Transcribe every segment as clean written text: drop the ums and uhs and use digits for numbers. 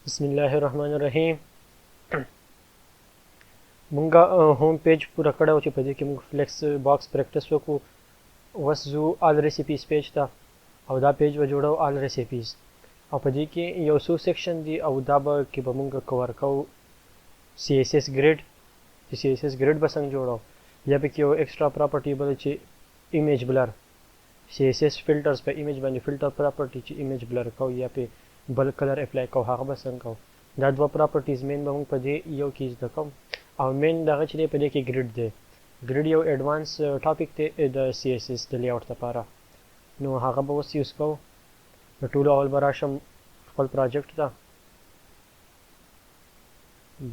بسم الله الرحمن الرحیم. مونږه هوم پیج پوره کړو چې په دې کې مونږ فلیکس باکس پریکټس وکړو. اوس ځو آل ریسیپیز پیج ته او دا پیج به جوړو آل ریسیپیز او په دې کې یو څو سیکشن دي او دا به کې به مونږ کور کوو CSS Grid. چې CSS Grid به څنګه جوړو یا به کې یو ایکسټرا پراپرټي بل چې ایمیج بلر CSS فلټرز په ایمیج باندې فلټر پراپرټي چې ایمیج بلر کوو یا په بل کلر اپلای کوو هغه به څنګه کوو. دا دوه پراپرټیز مین به مونږ په دې یو کې زده کوو او مین دغه چې دی په دې کې ګریډ دی. ګریډ یو ایډوانس ټاپک دی د CSS د لیاوټ لپاره، نو هغه به اوس یوز کوو. د ټولو اول به راشم خپل پراجیکټ ته.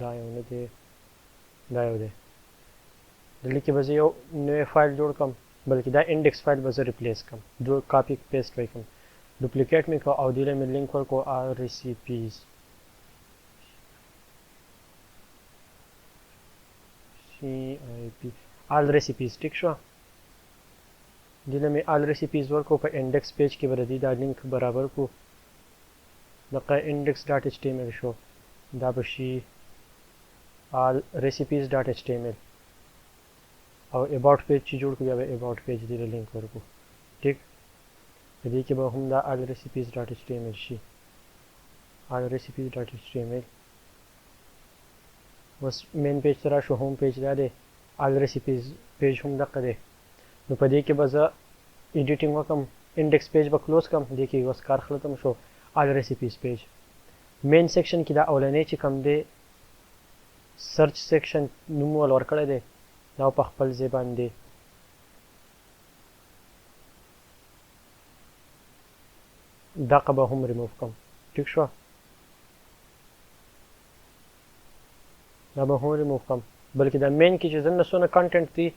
دا یو نه دی، دا یو دی. دلته کې به زه یو نوی فایل جوړ کړم، بلکې دا انډیکس فایل به زه ریپلیس کړم، دو کاپی پیسټ وکړم، ډوپلیکیټ مې کړ او دې له مې لینک ورکړو آل ریسیپیز. آل ریسیپیز ټیک شو. دله مې آل ریسیپیز ورکو په انډیکس پیج کې به د دې دا لینک برابر کو. دغه انډیکس ډاټ ایچ ټی ایم ایل شو، دا به شي آل ریسیپیز ډاټ ایچ ټی ایم ایل او اباوټ پیج چې جوړ کړو بیا به اباوټ پیج دې لینک ورکو. ټیک، په دې کې به هم دا آل ریسیپیز ډاټ ایچ ټی ایم ایل شي، آل ریسیپیز ډاټ ایچ ټی ایم ایل. بس مین پیج ته راشو، هوم پیج دا دی، آل ریسیپیز پیج هم دغه دی. نو په دې کې به زه ایډیټینګ وکړم، انډیکس پیج به کلوز کړم، دې کې اوس کار ختم شو. آل ریسیپیز پیج مین سیکشن کې دا اولنی چې کوم دی سرچ سیکشن نوم ول ورکړی دی، دا په خپل ځای باندې دغه به هم ریموف کړم. ټیک شو، دا به هم ریموف کړم، بلکې دا مین کې چې ځنه څونه کانټینټ دی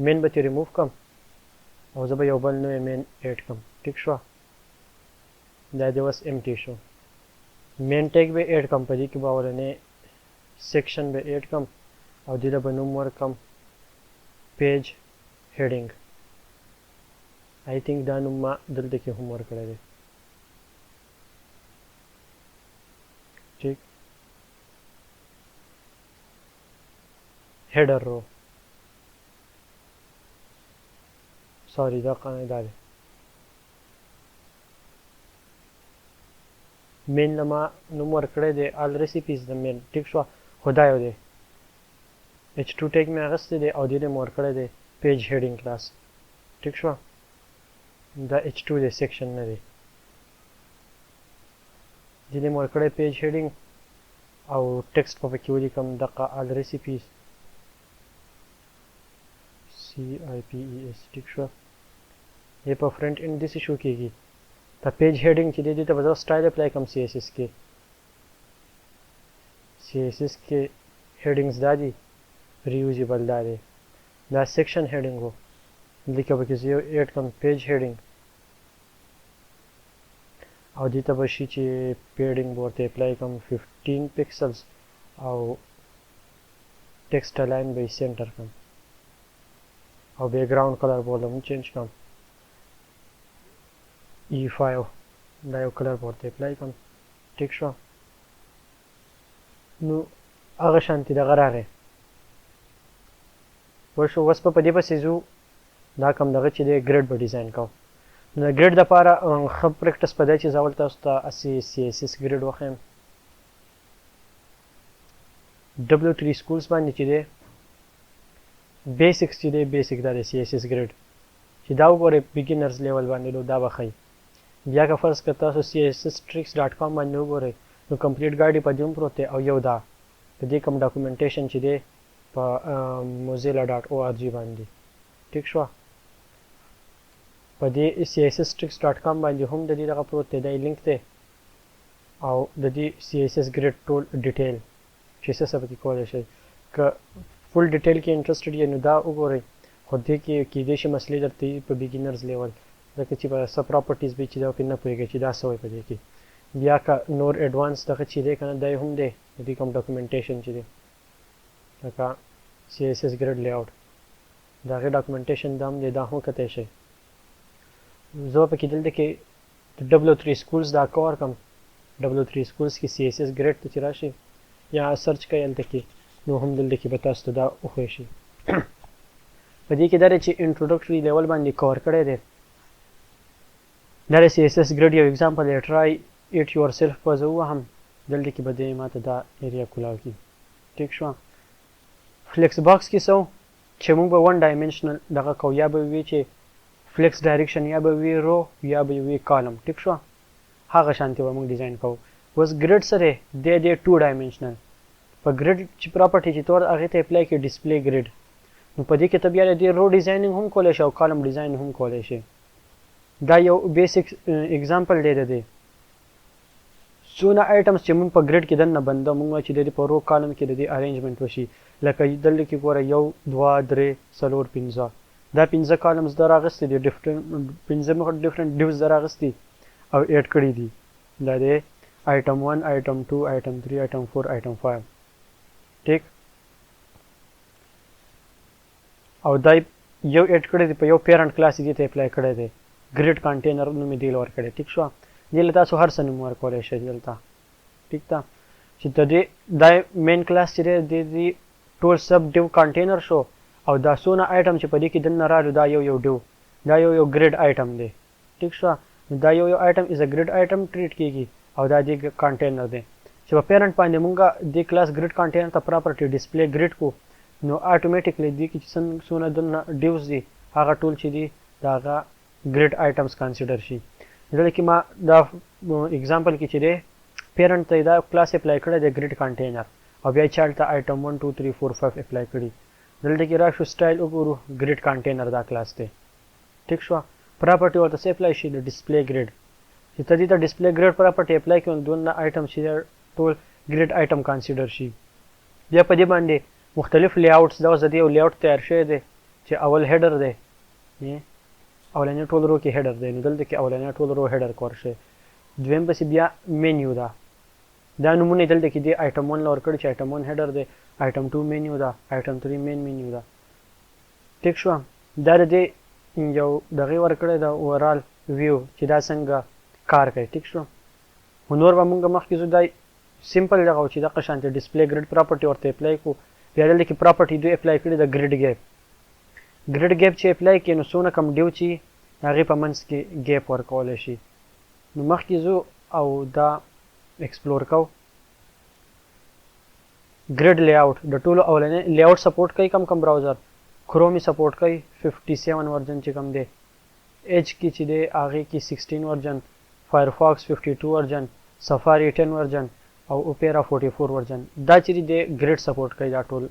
مین به ترې ریموف کړم او زه به یو بل نوی مین ایډ کړم. ټیک شو، دا دې اوس امټي شو. مین ټیګ به ایډ کړم، په دې کې به اولنی سیکشن به ایډ کړم او دې له به نوم ورکړم پیج هیډینګ. آی تھنک دا نوم ما دلته کې هم ورکړی دی. ټیک، هیډر رو، سوري دا قاعده ده. مین لما نوم ورکړی دی آل ریسیپیز د مین. ټیک شو، خدا یو دی h2 ټیګ مې اغستی دی او دې مې ورکړی دی پیج هیډینګ کلاس. ټیک شو، دا h2 دی، سیکشن نه دی. دې مې ورکړی پیج هیډینګ او ټیکسټ په کې ولیکم دغه آل ریسیپیز CIPES. ټیک شو، یہ په فرنٹ اینڈ دې شو کېږي. دا پیج هیډینګ چې دی دې ته به زه سټایل اپلای کوم CSS کې. CSS کې هیډینګز دا دي ریوزیبل، دا دی، دا سیکشن هیډینګ و، دلته به کې زه یو ایډ کوم پیج هیډینګ او دې ته به شي چې پیډینګ به ورته اپلای کوم 15 پکسلز او ټیکسټ الاین به یې سینټر کوم او بیکګراوند کلر به ولم چینج کوم E5، دا یو کلر به ورته اپلای کوم. ټیک شو، نو هغه شانتي دغه راغی ورشو. اوس په دې پسې ځو، دا کوم دغه چې دی ګریډ به ډیزاین کوو. نو د ګریډ دپاره ښه پریکټس په دی چې زه اول تاسو ته هسې CSS ګریډ وښیم. W3 سکولز باندې چې دی بیسکس چې دی، بیسک دا دی CSS ګریډ چې دا وګورئ بګینرز لیول باندې، نو دا به ښایي. بیا که فرض که تاسو CSStricks.com باندې وګورئ نو کمپلیټ ګایډ یې په دې هم پروت دی او یو دا په دې کوم ډاکومنټیشن چې دی په mozilla.org باندې. ټیک شو، په دې CSStricks.com باندې هم د دې دغه پروت دی، دا لینک دی او د دې CSS ګریډ ټول ډیټیل چې څه څه پکې کولی شئ. که فل ډیټیل کې انټرسټډ یې نو دا وګورئ، خو دې کې کیدای شي مسلې درته وي په بګینرز لیول، ځکه چې په څه پراپرټیز به چې دا پکې نه پوهېږئ چې دا څه وایي په دې کې. بیا که نور ایډوانس دغه چې دی که نه، دا هم دی د دې کوم ډاکومنټیشن چې دی لکه CSS ګریډ لیاوټ، د هغې ډاکومنټیشن دا هم دی، دا هم کتی شئ. زه به پکې دلته کې د W3 سکولز دا کور کړم W3 Schools کې CSS Grid ته چې راشي یا سرچ کوئ هلته کې نو هم دلته کې به تاسو ته دا وښیي شي په دې کې دا دی چې انټروډکټري لیول باندې کور کړی دی دا د CSS Grid یو اگزامپل دی ټرای اټ یور سیلف به زه ووهم دلته کې به دی ماته دا ایریا کولاو کړي ټیک شوه فلیکس باکس کې څه چې موږ به ون ډایمنشنل دغه کوو یا به وي چې فلیکس ډایرکشن یا به وي رو یا به وي کالم ټیک شوه هغه شانتي به موږ ډیزاین کوو اوس ګریډ څه دی دی 2 ډایمنشنل په ګریډ چې پراپرټي چې تور هغې ته اپلای کړي ډسپلی ګریډ نو په دې کې ته بیا د رو ډیزاینینګ هم کولی شي او کالم ډیزاین هم کولی شي دا یو بیسک اگزامپل دی د دې څونه آیټمز چې موږ په ګریډ کې دننه بنده موږ چې د دې په رو کالم کې د دې ارینجمنټ وشي لکه دلته کې ګوره 1 2 3 4 5 دا 5 کالمز در اغستې دي ډیفرنٹ 5 ډیفرنٹ ډیوز در اغستې او ایډ کړي دي دا دی item 1 item 2 item 3 item 4 item 5 ټیک او دا یو ایډ کړی دی په یو پیرنٹ کلاس دی ته اپلای کړی دی ګریډ کنټینر نوم دی لور کړی ټیک شو دلته تاسو هر څه نوم ورکولای شئ دلته ټیک تا چې د دې دا مین کلاس چې دی ټول سب ډیو کنټینر شو او دا سونه آیټم چې په دې کې دنه رالو دا یو ډیو دا یو ګریډ آیټم دی ټیک شو دا یو آیټم از ا ګریډ آیټم ټریټ کیږي او دا دی کنټینر دی چې په پیرنٹ باندې مونږه د کلاس ګریډ کنټینر ته پراپرټي ډسپلی ګریډ کو نو اتوماتیکلی دی چې څونه د ډیوز دي هغه ټول چې دي دا ګریډ آیټمز کنسیډر شي دلته کې ما دا اگزامپل کې چې دی پیرنٹ ته دا کلاس اپلای کړی دی ګریډ کنټینر او بیا چایلډ ته آیټم 1 2 3 4 5 اپلای کړي دلته کې راشو سټایل وګورو ګریډ کنټینر دا کلاس دی ټیک شو پراپرټي ورته څه اپلای شي د ډسپلی ګریډ چې ته دې ته ډسپلی ګریډ پراپرټي اپلای کړو دونه آیټم چې ټول ګریډ آیټم کنسیډر شي بیا په دې باندې مختلف لیاوټس دا اوس د یو لیاوټ تیار شوی دی چې اول هیډر دی اولنی ټول رو کې هیډر دی نو دلته کې اولنی ټول رو هیډر کور شي دویم پسې بیا مینیو دا نمونه دلته کې دی آیټم 1 لور کړی چې آیټم 1 هیډر دی آیټم 2 مینیو دا آیټم 3 مین مینیو دا ټیک شو دا د یو دغه ور کړی دا اورال ویو چې دا څنګه کار کوي ټیک شو نور به موږ مخکې زو دا سمپل دغه چې د قشانت ډسپلی ګریډ پراپرټي ورته اپلای کو بیا دلته کې پراپرټي دوی اپلای کړی د ګریډ ګیپ چې اپلای کړي نو څونه کم ډیو چې هغې په منځ کې ګیپ ورکولی شي نو مخکې ځو او دا ایکسپلور کو ګریډ لیاوټ د ټولو اولنی لیاوټ سپورټ کوي کم براوزر کرومي سپورټ کوي 57 ورژن چې کم دی ایج کې چې دی هغې کې 16 ورژن فایرفاکس 52 ورژن سفاري 10 ورژن او اوپیرا 44 ورژن دا چې دی ګریډ سپورټ کوي دا ټول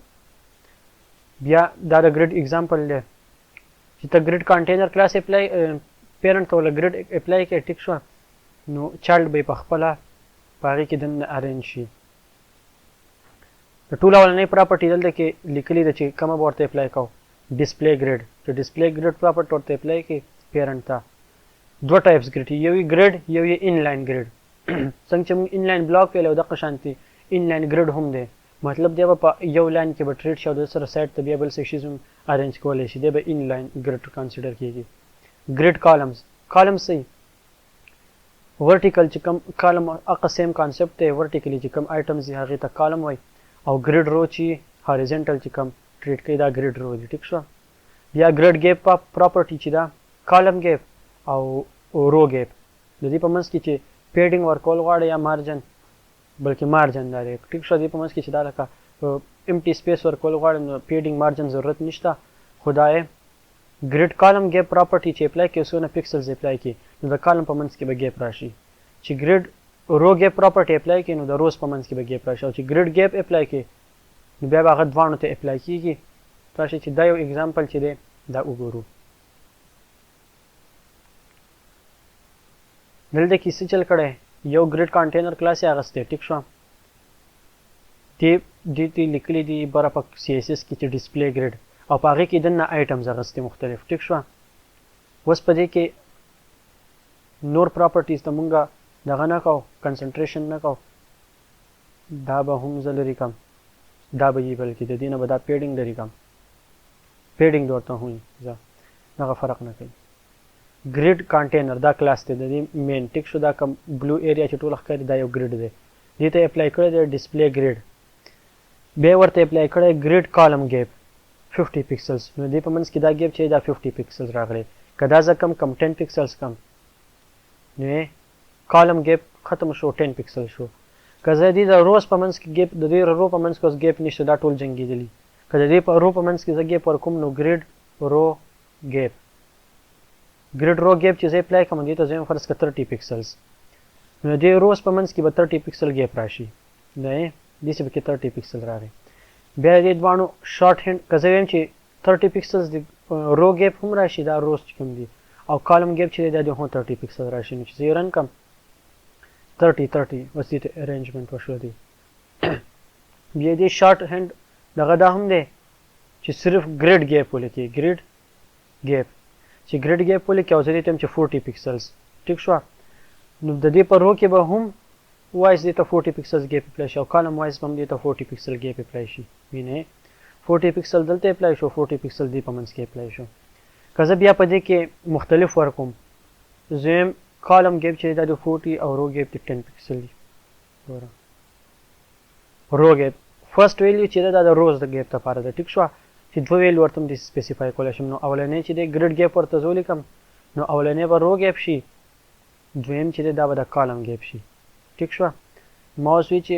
بیا دا د ګریډ اگزامپل دی چې ته ګریډ کنټینر کلاس اپلای پیرنٹ ته ولا ګریډ اپلای کې ټیک شو نو چایلډ به په خپل پاره کې دنه ارینج شي د ټول اولنې پراپرټي دلته کې لیکلي ده چې کومه ورته اپلای کو ډسپلی ګریډ چې ډسپلی ګریډ پراپرټي ورته اپلای کې پیرنٹ ته دوه ټایپس ګریډ یو ګریډ یو انلاین ګریډ څنګه چې موږ انلاین بلاک ویلو د قشانتي انلاین ګریډ هم دی مطلب دی په یو لاین کې به ټریټ شو د سره سایت ته بیا بل سیکشن ارینج کولای شي دی به انلاین ګریډ کنسیډر کیږي ګریډ کالمز صحیح ورټیکل چې کوم کالم اقا سیم کانسپټ دی ورټیکلی چې کوم آیټمز یې هغه ته کالم وای او ګریډ رو چې هاریزونټل چې کوم ټریټ کوي دا ګریډ رو دی ټیک شو بیا ګریډ ګیپ پراپرټي چې دا کالم ګیپ او رو ګیپ د دې په منځ کې چې پیډینګ ورکول غواړي یا مارجن بلکې مارجن دا دی ټیک شو دې په منځ کې چې دا لکه امټي سپیس ورکول غواړي نو پیډینګ مارجن ضرورت نشته خدای ګریډ کالم ګیپ پراپرټي چې اپلای کې سونه پکسلز اپلای کې نو د کالم په منځ کې به ګیپ راشي چې ګریډ رو ګیپ پراپرټي اپلای کې نو د روز په منځ کې به ګیپ راشي او چې ګریډ ګیپ اپلای کې نو بیا هغه دوانو ته اپلای کیږي تاسو چې دا یو اگزامپل چې دی دا وګورو دلته کې څه چل کړی یو ګریډ کنټینر کلاس یې اغستی ټیک شو دې ته لیکلي دي بره په CSS کې چې ډسپلی ګریډ او په هغې کې دننه آیټمز اغستې مختلف ټیک شو اوس په دې کې نور پراپرټیز ته مونږ دغه نه کوو کنسنټریشن نه کوو دا به هم زه لرې کم دا به یې بلکې د دې نه به دا پیډینګ لرې کم پیډینګ ورته هم زه دغه فرق نه کوي ګریډ کانټینر دا کلاس دی د دې مین ټیک شو دا کوم بلو ایریا چې ټول ښکاري دا یو ګریډ دی دې ته اپلای کړی دی ډسپلی ګریډ بیا ورته اپلای کړی ګریډ کالم ګیپ 50 پکسلز نو دې په منځ کې دا ګیپ چې دا 50 پکسلز راغلی که دا زه کم 10 پکسلز کم نو کالم ګیپ ختم شو 10 پکسل شو که زه دې د روز په منځ کې ګیپ د دې رو په منځ کې اوس ګیپ نشته دا ټول جنګېدلي که د دې په رو په منځ کې زه ګیپ ورکوم نو ګریډ رو ګیپ ګریډ رو ګیپ چې زه اپلای کوم دې ته زه فرض کړه 30 پکسلز نو دې روز په منځ کې به 30 پکسل ګیپ راشي نه دې چې به 30 پکسل راغی بیا دې دوانو شارټ هند که زه وایم چې 30 پکسلز د رو ګیپ هم راشي دا روز چې کوم دي او کالم ګیپ چې دا د هم 30 پکسل راشي نو چې زه رن کم 30 اوس دې ارینجمنت وشو دی بیا دې شارټ هند دغه دا هم دی چې صرف ګریډ ګیپ ولیکي ګریډ ګیپ چې ګریډ ګیپ ولیکي او زه دې ته چې 40 پکسلز ټیک شو نو د دې په رو کې به هم وایس دې ته 40 پکسلز ګیپ اپلای شي او کالم وایس هم دې ته 40 پکسل ګیپ اپلای شي وینئ 40 پکسل دلته اپلای شو 40 پکسل دې په منځ کې اپلای شو که زه بیا په دې کې مختلف ورکوم زم کالم ګیپ چې دا د 40 او رو ګیپ د 10 پکسل دی رو ګیپ فرست ویلیو چې دا د روز د ګیپ لپاره ده ټیک شو چې دوه ویلیو ورته د سپیسیفای کولی شم نو اولنی چې د ګریډ ګیپ ورته زه ولیکم نو اولنی به رو ګیپ شي دویم چې دا به د کالم ګیپ شي ټیک شو ما اوس وی چې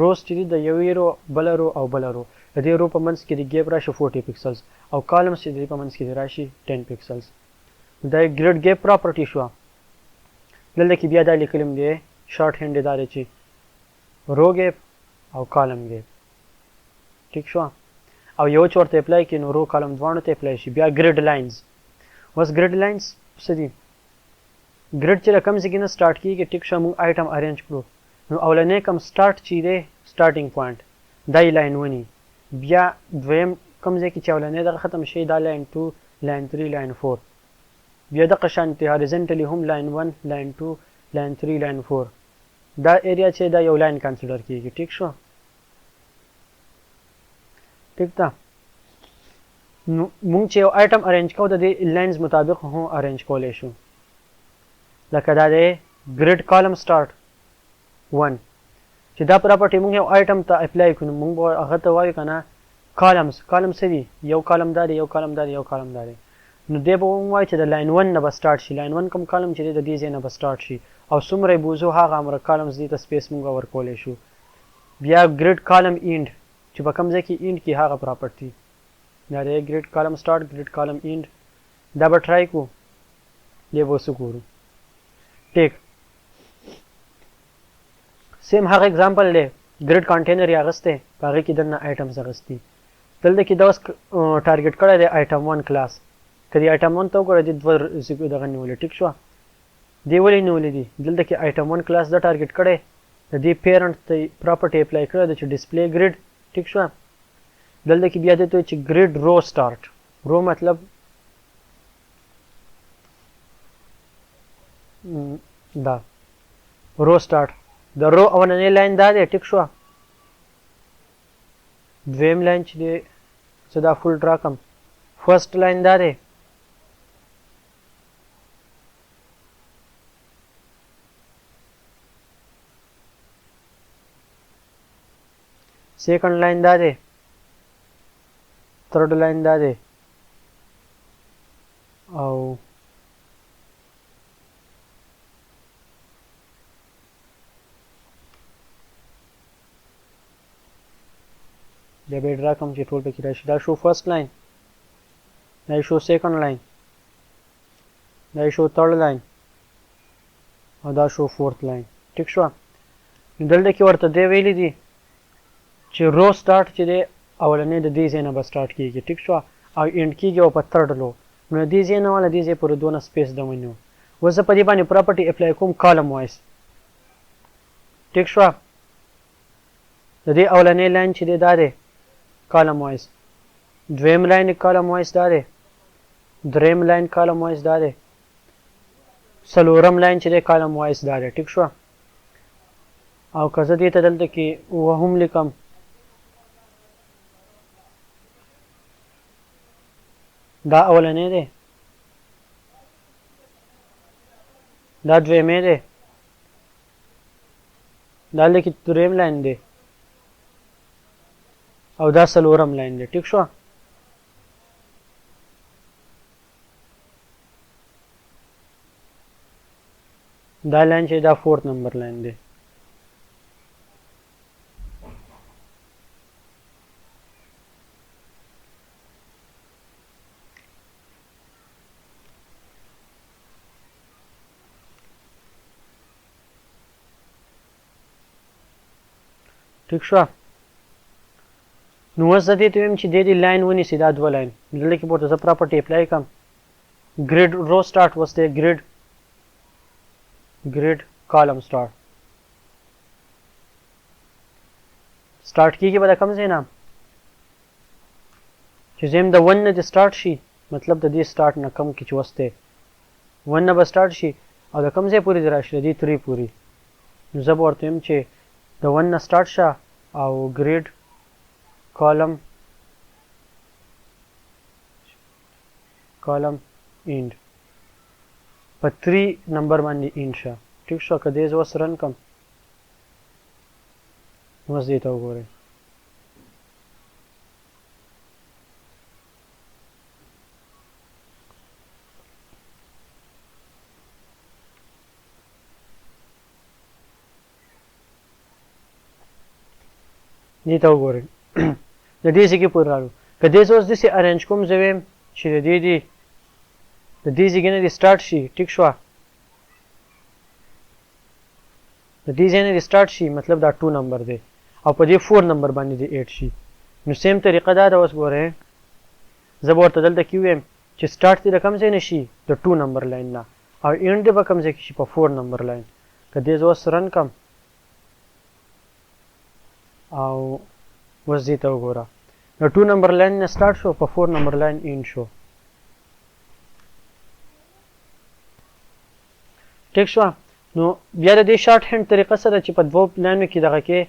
روز چې دی د یوې رو بله رو او بله رو د دې رو په منځ کې د ګیپ راشي 40 پکسلز او کالم چې دی په منځ کې راشي 10 پکسلز دا ګریډ ګیپ پراپرټي شو دلته کې بیا دا لیکلم دی شارټ هند دا دی چې رو ګیپ او کالم ګیپ ټیک شو او یو چې ورته اپلای کړي نو رو کالم دواړو ته اپلای شي بیا ګریډ لاینز اوس ګریډ لاینز څه دي ګریډ چې له کوم ځای کې نه سټارټ کېږي ټیک شو موږ آیټم ارینج کړو نو اولنی کوم سټارټ چې دی سټارټینګ پوینټ دا یې لاین ونی بیا دویم کوم ځای کې چې اولنی دغه ختم شي دا لاین 2 لاین 3 لاین 4 بیا دغه شانتې هاریزنټلی هم لاین 1 لاین 2 لاین 3 لاین 4 دا ایریا چې دا یو لاین کنسیډر کېږي ټیک شو ټیک ده نو موږ چې یو آیټم ارینج کوو د دې لاینز مطابق هم ارینج کولی شو لکه دا دی ګریډ کالم سټارټ 1 چې دا پراپرټي موږ یو آیټم ته اپلای کړو موږ به هغه ته وایو که نه کالمز کالم څه دي یو کالم دا دی یو کالم دا دی یو کالم دا دی نو دی به وایي چې د لاین 1 نه به سټارټ شي لاین 1 کوم کالم چې دی د دې ځای نه به سټارټ شي او څومره یې بوزو هغه همره کالمز دې ته سپیس موږ ورکولی شو بیا ګریډ کالم اینډ چې په کوم ځای کې اینډ کې هغه پراپرټي دا دی ګریډ کالم سټارټ ګریډ کالم اینډ دا به ټرای کړو دی به اوس وګورو ټیک سیم هغه اگزامپل دی ګریډ کانټینر یې اخیستی په هغې کې دننه آیټمز اخیستي دلته کې دا اوس ټارګېټ کړی دی آیټم 1 کلاس که دې آیټم 1 ته وګوره دې دوه دغه نیولې ټیک شوه دې ولې نیولې دي دلته کې آیټم 1 کلاس دا ټارګېټ کړی د دې پیرنټ ته پراپرټي اپلای کړی ده چې ډسپلی ګریډ ټیک شوه دلته کې بیا دې ته چې ګریډ رو سټارټ رو مطلب دا رو سټارټ د رو اولنی لاین دا دی ټیک شوه دویم لاین چې دی زه دا فل ډرا کړم فرست لاین دا دی سیکنډ لاین دا دی تھرڈ لاین دا دی او بیا به ډرا کوم چې ټول پکې راشي دا شو فرست لاین دا شو سیکنډ لاین دا شو تھرډ لاین او دا شو فورث لاین ټیک شو دلته کې ورته دی ویلي دي چې رو سټارټ چې دی اولنی د دې ځای نه به سټارټ کېږي ټیک شوه او اینډ کېږي او په تھرډ لو نو دې ځای نه والا دې ځای پورې دونه سپیس ده ونیو اوس زه په دې باندې پراپرټي اپلای کوم کالم وایس ټیک شوه د دې اولنی لاین چې دی دا دی کالم وایس دویم لاین کالم وایس دا دی دریم لاین کالم وایس دا دی څلورم لاین چې دی کالم وایس دا دی ټیک شوه او که زه دې ته دلته کې وهم لیکم دا اولنی دی دا دویمې دی دا لکه دریم لاین دی او دا څلورم لاین دی ټیک شو دا لاین چې دا 4th نمبر لاین دی ټیک شو نو اوس زه دې ته وایم چې دې لاین ونیسي دا دوه لاین دلته کې ورته زه پراپرټي اپلای کړم ګریډ رو سټارټ اوس دی ګریډ کالم سټارټ کېږي به د کوم ځای نه چې زه یم د 1 نه دې سټارټ شي مطلب د دې سټارټ نه کم کې چې اوس دی 1 نه به سټارټ شي او د کوم ځای پورې دې راشي د دې 3 پورې نو زه به ورته وایم چې د 1 نه سټارټ شه او ګریډ کالم اینډ په 3 نمبر باندې اینډ شه ټیک شو که دې زه اوس رن کړم اوس دې ته وګورئ دې ته وګورئ د دې ځای کې پورې راغلو که دې زه اوس داسې ارینج کوم زه وایم چې د دې ځای نه دې سټارټ شي ټیک شوه د دې ځای نه دې سټارټ شي مطلب دا 2 نمبر دی او په دې 4 نمبر باندې دې ایډ شي نو سیم طریقه دا ده اوس ګورئ زه به ورته دلته کې ووایم چې سټارټ دې د کوم ځای نه شي د 2 نمبر لاین نه او اینډ دې به کوم ځای کې شي په 4 نمبر لاین که دې زه اوس رن کړم او اوس دې ته وګوره د 2 نمبر لاین نه سټارټ شو په 4 نمبر لاین اینډ شو ټیک شو نو بیا د دې شارټ هینډ طریقه سره چې په دوه لاینو کې دغه کې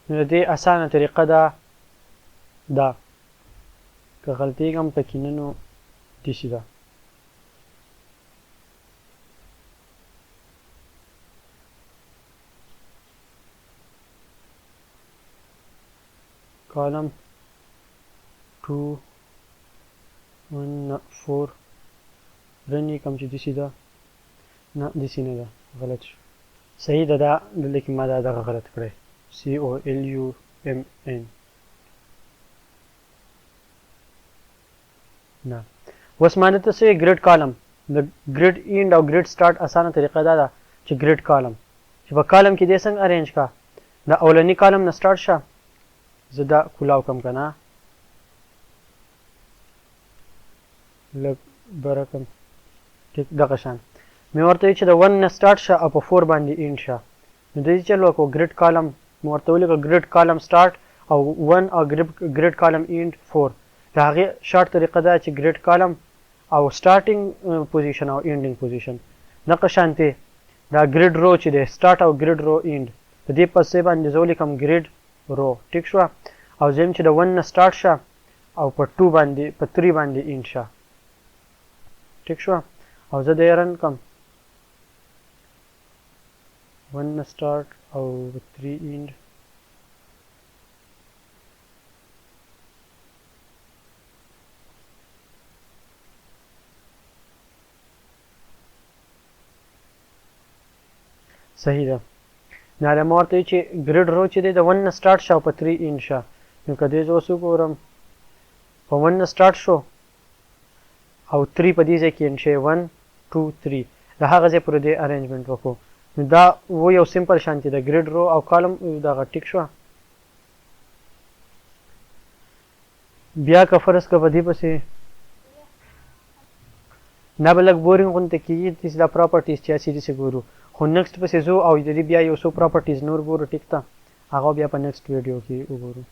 نو د دې اسانه طریقه ده که غلطي هم پکې نه نو داسې ده column 2 1 4 رنی کم چې دسی ده نه دسی نه ده غلط شو صحیح ده دا دلته کې ما دا دغه غلط کړی COLUMN نه اوس ما دلته څه ګریډ کالم د ګریډ اینډ او ګریډ سټارټ اسانه طریقه دا ده چې ګریډ کالم چې په کالم کې دې څنګه ارینج کا د اولنی کالم نه سټارټ شه زه دا کولاو کم که نه لږ بره کم ټیک دغه شان مې ورته ویل چې د 1 نه سټارټ شه او په 4 باندې اینډ شه نو دې چل وکړو ګریډ کالم مې ورته ولیکه ګریډ کالم سټارټ او 1 او ګریډ کالم اینډ 4 د هغې شارټ طریقه ده چې ګریډ کالم او سټارټینګ پوزیشن او اینډینګ پوزیشن دغه شانتې دا ګریډ رو چې دی سټارټ او ګریډ رو اینډ د دې په ځای باندې زه ولیکم ګریډ رو ټیک شو او زم چې د 1 نه سټارټ شه او په 2 باندې په 3 باندې اینډ شه ټیک شو او زه د رن کم 1 نه سټارټ او 3 اینډ صحیح ده نه دا ما ورته چې ګریډ رو چې دی د 1 نه سټارټ شه او په 3 اینډ شه نو که دې زه اوس وګورم په 1 نه سټارټ شو او 3 په دې ځای کې اینډ شي 1 2 3 د هغه ځای پورې دې ارینجمنټ وکړو نو دا و یو سمپل شانتي د ګریډ رو او کالم دغه ټیک شو بیا که فرض که په دې پسې نه به لږ بورینګ غونته کېږي داسې دا پراپرټیز چې هسې داسې ګورو خو نیکسټ پسې ځو او د دې بیا یو څو پراپرټیز نور ګورو ټیک ته هغه بیا په نیکسټ ویډیو کې وګورو